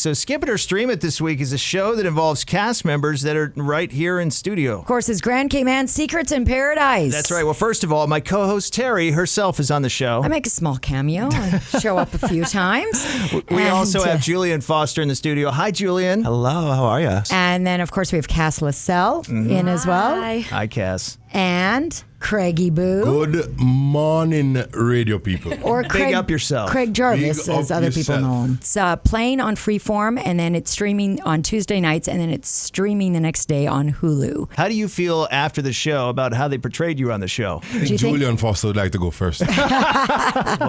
So Skip It or Stream It this week is a show that involves cast members that are right here in studio. Of course, it's Grand Cayman Secrets in Paradise. That's right. Well, first of all, my co-host Teri herself is on the show. I make a small cameo. I show up a few times. We also have Julian Foster in the studio. Hi, Julian. Hello, how are you? And then, of course, we have Cass LaSalle in as well. Hi, Cass. And Craigie Boo. Good morning, radio people. Or Big up yourself. Craig Jarvis, Big as up other people yourself. know him. It's playing on FreeForm, and then it's streaming on Tuesday nights, and then it's streaming the next day on Hulu. How do you feel after the show about how they portrayed you on the show? Do you think? Julian Foster would like to go first. Well,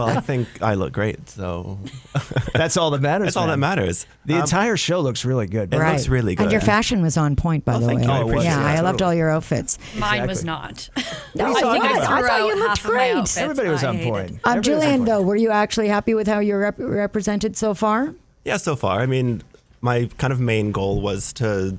I think I look great, so That's all that matters. that's all that man. matters. The entire show looks really good. It looks really good. And your fashion was on point, by the thank way. you. I appreciate yeah, that. I loved all your outfits. Mine was not. No, saw what? that. I thought you looked Half of my great. outfits. Everybody was I on hated. point. Everybody was on Julian, point. though, were you actually happy with how you're represented so far? Yeah, so far. I mean, my kind of main goal was to,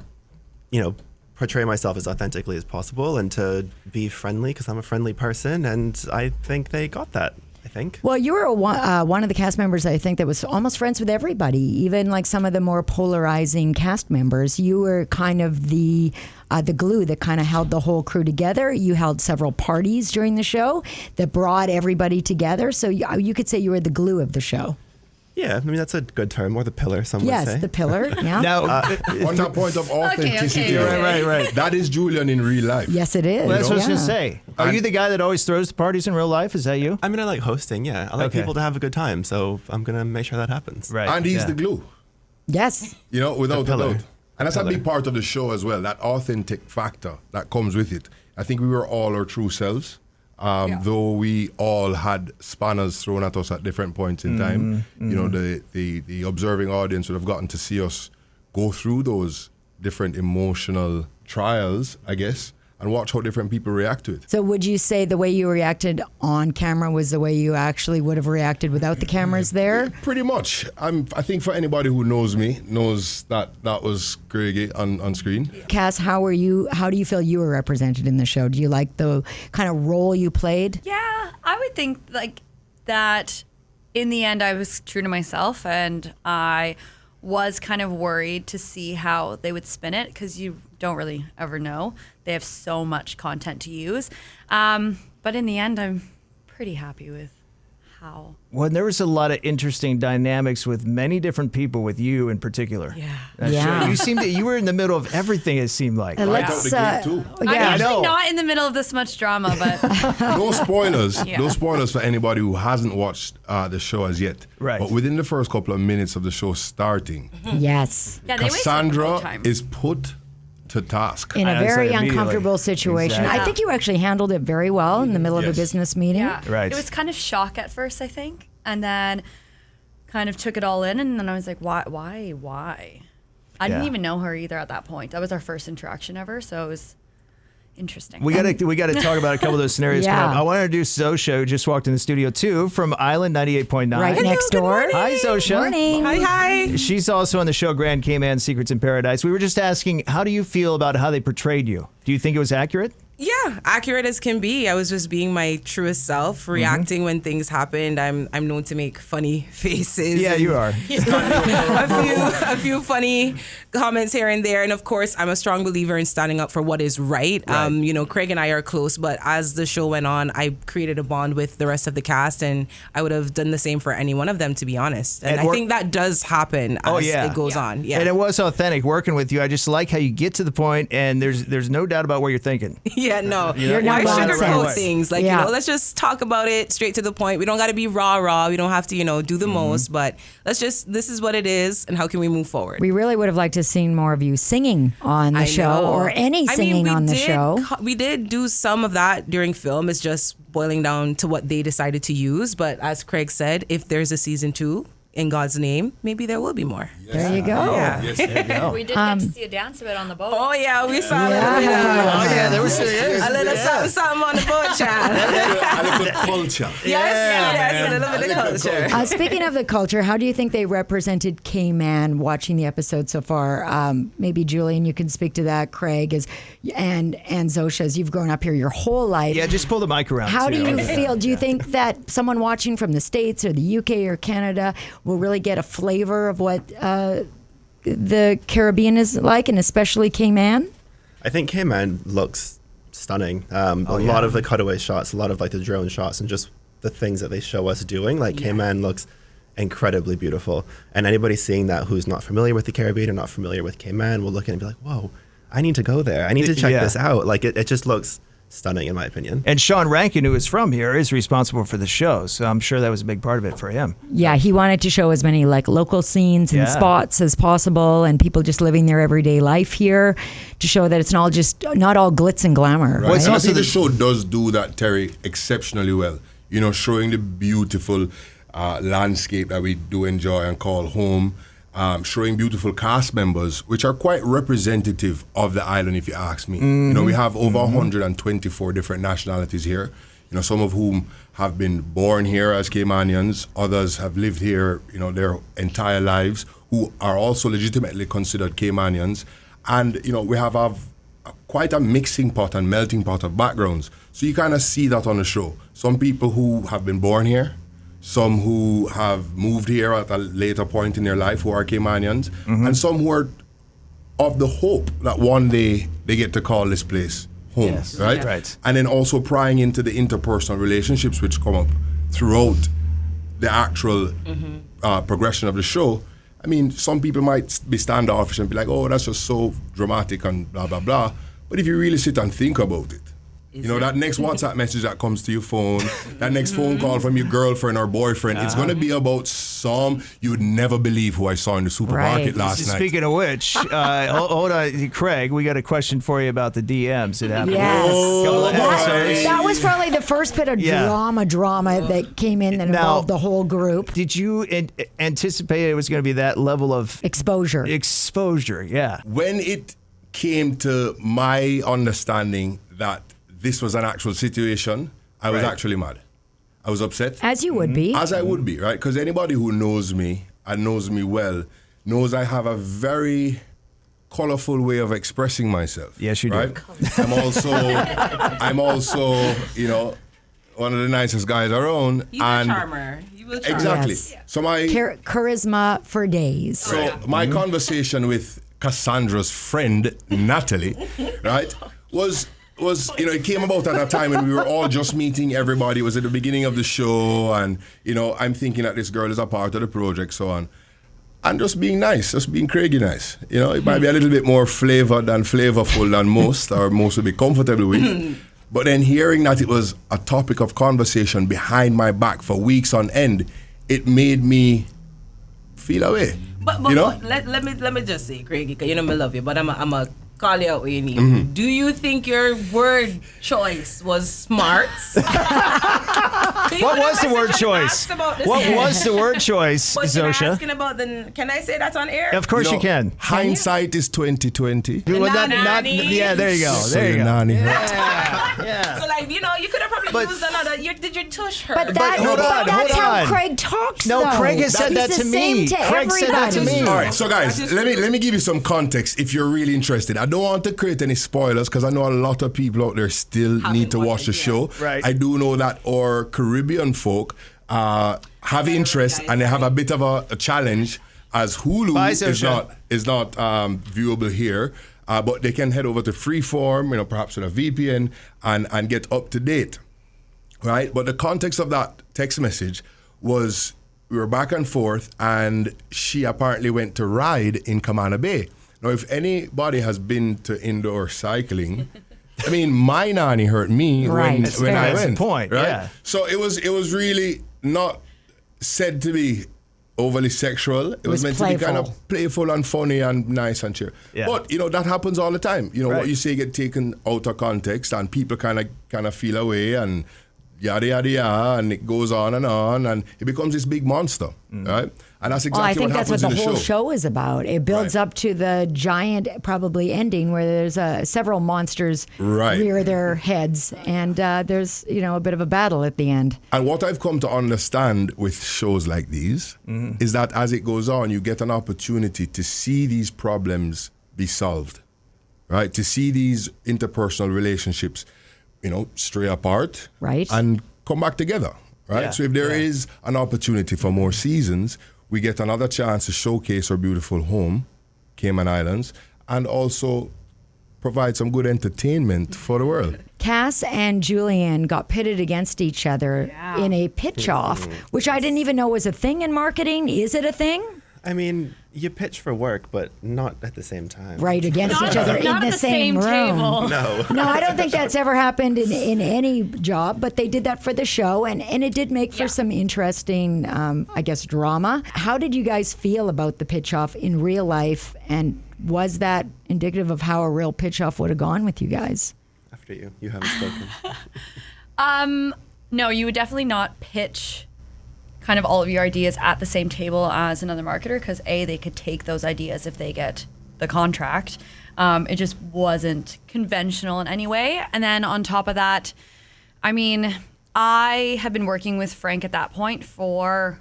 portray myself as authentically as possible and to be friendly because I'm a friendly person, and I think they got that. I think. Well, you were one of the cast members, I think, that was almost friends with everybody, even like some of the more polarizing cast members. You were kind of the glue that kind of held the whole crew together. You held several parties during the show that brought everybody together. So you could say you were the glue of the show. Yeah, I mean, that's a good term, or the pillar, some would say. Yes, the pillar. Yeah. Now, On that point of authenticity, okay. right. that is Julian in real life. Yes, it is. Well, that's what I was Yeah. going to say. Are you the guy that always throws the parties in real life? Is that you? I mean, I like hosting, yeah. I like Okay. people to have a good time, so I'm going to make sure that happens. Right. And he's yeah. the glue, Yes. without a pillar. doubt. And that's a big part of the show as well, that authentic factor that comes with it. I think we were all our true selves, though we all had spanners thrown at us at different points in time. The observing audience would have gotten to see us go through those different emotional trials, I guess, and watch how different people react to it. So would you say the way you reacted on camera was the way you actually would have reacted without the cameras there? Pretty much. I think for anybody who knows me, knows that was Craigie on screen. Cass, how do you feel you were represented in the show? Do you like the kind of role you played? Yeah, I would think like that in the end I was true to myself, and I was kind of worried to see how they would spin it because you don't really ever know. They have so much content to use. But in the end, I'm pretty happy with how. Well, there was a lot of interesting dynamics with many different people, with you in particular. Yeah. That Yeah. show. You seemed that you were in the middle of everything, it seemed like. Right out the gate, too. I'm I usually know. not in the middle of this much drama, but No spoilers. Yeah. No spoilers for anybody who hasn't watched the show as yet. Right. But within the first couple of minutes of the show starting, Yes. yeah, they wasted no Cassandra time. is put to task. In a I'd say very immediately. uncomfortable situation. Exactly. I think you actually handled it very well in the middle of a Yes. business meeting. Yeah. Right. It was kind of shock at first, I think, and then kind of took it all in, and then I was like, why? I didn't Yeah. even know her either at that point. That was our first interaction ever, so it was interesting. We gotta talk about a couple of those scenarios. Yeah. coming up. I want to introduce Zosha, who just walked in the studio too, from Island 98.9. Right next door. Hi, Zosha. Morning. Hi. She's also on the show Grand Cayman Secrets in Paradise. We were just asking, how do you feel about how they portrayed you? Do you think it was accurate? Yeah, accurate as can be. I was just being my truest self, reacting when things happened. I'm known to make funny faces. Yeah, and you are. a few funny comments here and there, and of course, I'm a strong believer in standing up for what is right. Craig and I are close, but as the show went on, I created a bond with the rest of the cast, and I would have done the same for any one of them, to be honest. And I think that does happen as it goes on. Yeah, And it was authentic working with you. I just like how you get to the point, and there's no doubt about what you're thinking. Yeah, no. You're Why not sugarcoat nonsense. things? Like, Yeah. let's just talk about it straight to the point. We don't got to be rah. We don't have to, do the most, but this is what it is, and how can we move forward? We really would have liked to have seen more of you singing on the I show know. or any I mean, singing we on the did show. We did do some of that during film. It's just boiling down to what they decided to use. But as Craig said, if there's a season 2, in God's name, maybe there will be more. There you go. Yeah. Yes, there you go. We did get to see a dance a bit on the boat. Oh yeah, we saw a little bit There was of a little something on the boat, child. A little culture. Yes, a little bit of culture. Speaking of the culture, how do you think they represented Cayman watching the episode so far? Maybe Julian, you can speak to that. Craig and Zosha, as you've grown up here your whole life. Yeah, just pull the mic around. How do too. you feel? Do you think that someone watching from the States or the UK or Canada will really get a flavor of what the Caribbean is like, and especially Cayman? I think Cayman looks stunning. A lot of the cutaway shots, a lot of like the drone shots, and just the things that they show us doing. Like Cayman looks incredibly beautiful. And anybody seeing that who's not familiar with the Caribbean or not familiar with Cayman will look at it and be like, whoa, I need to go there. I need to check this out. Like it just looks stunning in my opinion. And Sean Rankin, who is from here, is responsible for the show, so I'm sure that was a big part of it for him. Yeah, he wanted to show as many like local scenes and spots as possible, and people just living their everyday life here, to show that it's not all glitz and glamour. Right. Right? And I think the show does do that, Terry, exceptionally well. You know, showing the beautiful landscape that we do enjoy and call home. Showing beautiful cast members, which are quite representative of the island, if you ask me. You know, we have over 124 different nationalities here, you know, some of whom have been born here as Caymanians, others have lived here, you know, their entire lives, who are also legitimately considered Caymanians. And, you know, we have quite a mixing pot and melting pot of backgrounds. So you kind of see that on the show. Some people who have been born here, some who have moved here at a later point in their life who are Caymanians, and some who are of the hope that one day they get to call this place home, right? Right. And then also prying into the interpersonal relationships which come up throughout the actual progression of the show. I mean, some people might be standoffish and be like, oh, that's just so dramatic and blah, blah, blah. But if you really sit and think about it, you know, that next WhatsApp message that comes to your phone, that next phone call from your girlfriend or boyfriend, it's going to be about some you would never believe who I saw in the supermarket last night. Speaking of which, hold on, Craig, we got a question for you about the DMs. It happened. Yes. That was probably the first bit of drama that came in that involved the whole group. Did you anticipate it was going to be that level of exposure? Yeah. When it came to my understanding that this was an actual situation, I was actually mad. I was upset. As you would be. As I would be, right? Because anybody who knows me and knows me well knows I have a very colorful way of expressing myself. Yes, you do. I'm also, you know, one of the nicest guys around. He's a charmer. You will charm. Exactly. Yes. So my charisma for days. So my conversation with Cassandra's friend Natalie, right, was you know, it came about at a time when we were all just meeting everybody. It was at the beginning of the show, and you know, I'm thinking that this girl is a part of the project, so on. And just being nice, just being Craigie nice. You know, it might be a little bit more flavorful than most, or most would be comfortable with. But then hearing that it was a topic of conversation behind my back for weeks on end, it made me feel away. But you know? let me just say, Craigie, because you know I love you, but I'm a call you out what you need. Do you think your word choice was smart? What was the word choice? What was the word choice, but you're Zosha? asking about can I say that on air? Of course you can. Hindsight is 2020. Yeah, there you go. There you go. Yeah. So like, you know, you could have probably used another. Did you tush her? But that's how Craig talks. No, Craig has said that to me. Craig said that to me. All right, so guys, let me give you some context if you're really interested. I don't want to create any spoilers because I know a lot of people out there still need to watch the show. Right. I do know that our Caribbean folk have interest and they have a bit of a challenge as Hulu is not viewable here. But they can head over to Freeform, you know, perhaps with a VPN and get up to date, right? But the context of that text message was we were back and forth, and she apparently went to ride in Camana Bay. Now, if anybody has been to indoor cycling, I mean, my nanny hurt me when I went. That's the point, right? yeah. So it was really not said to be overly sexual. It was meant playful. to be kind of playful and funny and nice and cheer. Yeah. But you know that happens all the time. You know what you say get taken out of context, and people kind of feel away and yada yada yada, and it goes on, and it becomes this big monster, right? And that's exactly I think what that's happens what in the the whole show is about. It builds up to the giant, probably ending where there's several monsters rear their heads, and there's a bit of a battle at the end. And what I've come to understand with shows like these is that as it goes on, you get an opportunity to see these problems be solved, right? To see these interpersonal relationships, stray apart, right, and come back together, right? Yeah. So if there is an opportunity for more seasons, we get another chance to showcase our beautiful home, Cayman Islands, and also provide some good entertainment for the world. Cass and Julian got pitted against each other in a pitch off, which I didn't even know was a thing in marketing. Is it a thing? I mean, you pitch for work, but not at the same time. Right, against each other in Not the at the same room. table. No. No, I don't think that's ever happened in any job, but they did that for the show, and it did make for some interesting, I guess, drama. How did you guys feel about the pitch-off in real life, and was that indicative of how a real pitch-off would have gone with you guys? After you. You haven't spoken. No, you would definitely not pitch kind of all of your ideas at the same table as another marketer because they could take those ideas if they get the contract. It just wasn't conventional in any way. And then on top of that, I mean, I had been working with Frank at that point for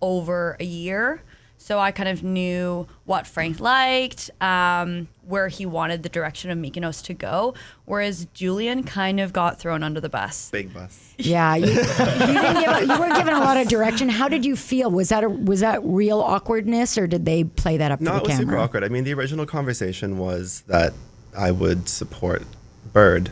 over a year. So I kind of knew what Frank liked, where he wanted the direction of Mykonos to go, whereas Julian kind of got thrown under the bus. Big bus. Yeah, you weren't given a lot of direction. How did you feel? Was that real awkwardness, or did they play that up No, for it the was camera? super awkward. I mean, the original conversation was that I would support Bird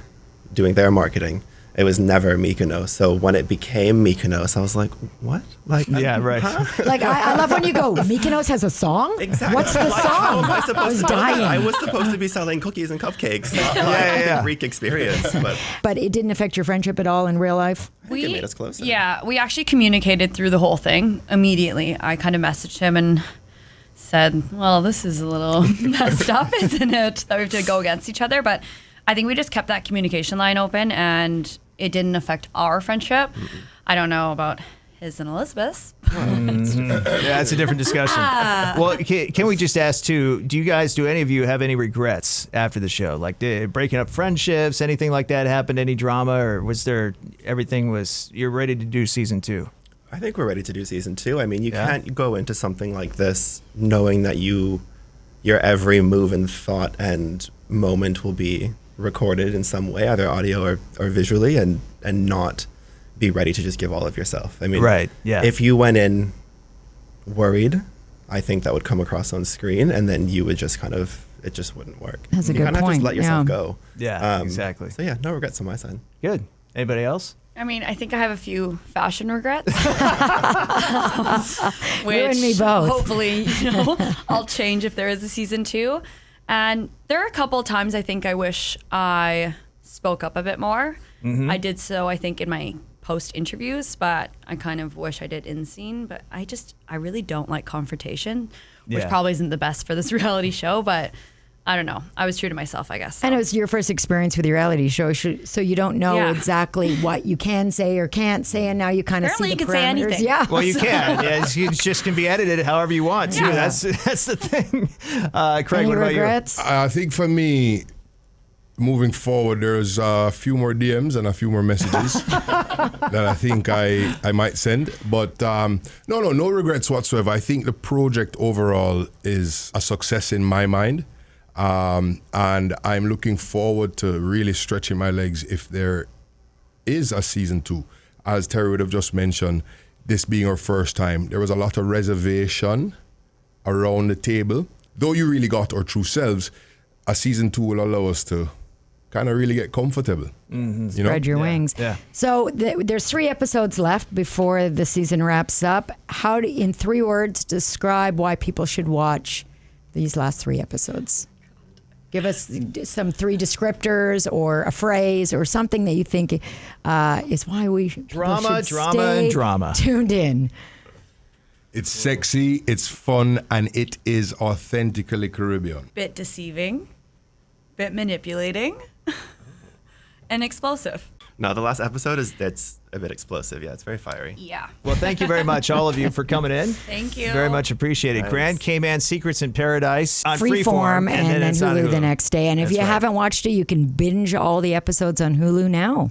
doing their marketing. It was never Mykonos. So when it became Mykonos, I was like, what? Like, Yeah, right. Like I love when you go, Mykonos has a song? Exactly. What's the Like, how song? am I I supposed was to know that? I dying. was supposed to be selling cookies and cupcakes, not like yeah. the Greek experience. But But it didn't affect your friendship at all in real life? I think it made us closer. Yeah, we actually communicated through the whole thing immediately. I kind of messaged him and said, well, this is a little messed up, isn't it? That we have to go against each other. But I think we just kept that communication line open and it didn't affect our friendship. I don't know about his and Elizabeth's. Yeah, that's a different discussion. Well, can we just ask too, do any of you have any regrets after the show? Like breaking up friendships, anything like that happened, any drama, or you're ready to do season 2? I think we're ready to do season 2. I mean, you can't go into something like this knowing that your every move and thought and moment will be recorded in some way, either audio or visually, and not be ready to just give all of yourself. I mean, Right, yeah. if you went in worried, I think that would come across on screen, and then you would just it just wouldn't work. That's a you good kind of have to point, just let yourself yeah. go. Yeah, exactly. So yeah, no regrets on my side. Good. Anybody else? I mean, I think I have a few fashion regrets. You and me both. Hopefully, I'll change if there is a season 2. And there are a couple of times I think I wish I spoke up a bit more. I did so, I think, in my post interviews, but I kind of wish I did in scene. But I really don't like confrontation, which Yeah. probably isn't the best for this reality show, but I don't know. I was true to myself, I guess. And it was your first experience with your reality show, so you don't know exactly what you can say or can't say, and now you kind of see Apparently the you can say parameters. anything. Yeah. Well, you can. Yeah, it just can be edited however you want. Too. Yeah. That's the thing. Craig, Any what about regrets? I think for me, moving forward, there's a few more DMs and a few more messages that I think I might send. But no regrets whatsoever. I think the project overall is a success in my mind. And I'm looking forward to really stretching my legs if there is a season 2. As Terry would have just mentioned, this being our first time, there was a lot of reservation around the table. Though you really got our true selves, a season 2 will allow us to kind of really get comfortable. Spread your wings. Yeah. So there's 3 episodes left before the season wraps up. How do, in 3 words, describe why people should watch these last 3 episodes? Give us some 3 descriptors or a phrase or something that you think is why we Drama, should drama, stay and drama. tuned in. It's sexy, it's fun, and it is authentically Caribbean. Bit deceiving, bit manipulating, and explosive. No, the last episode it's a bit explosive. Yeah, it's very fiery. Yeah. Well, thank you very much, all of you, for coming in. Thank you. Very much appreciated. Thanks. Grand Cayman Secrets in Paradise on Freeform and then it's on Hulu the next day. And if That's you right. haven't watched it, you can binge all the episodes on Hulu now.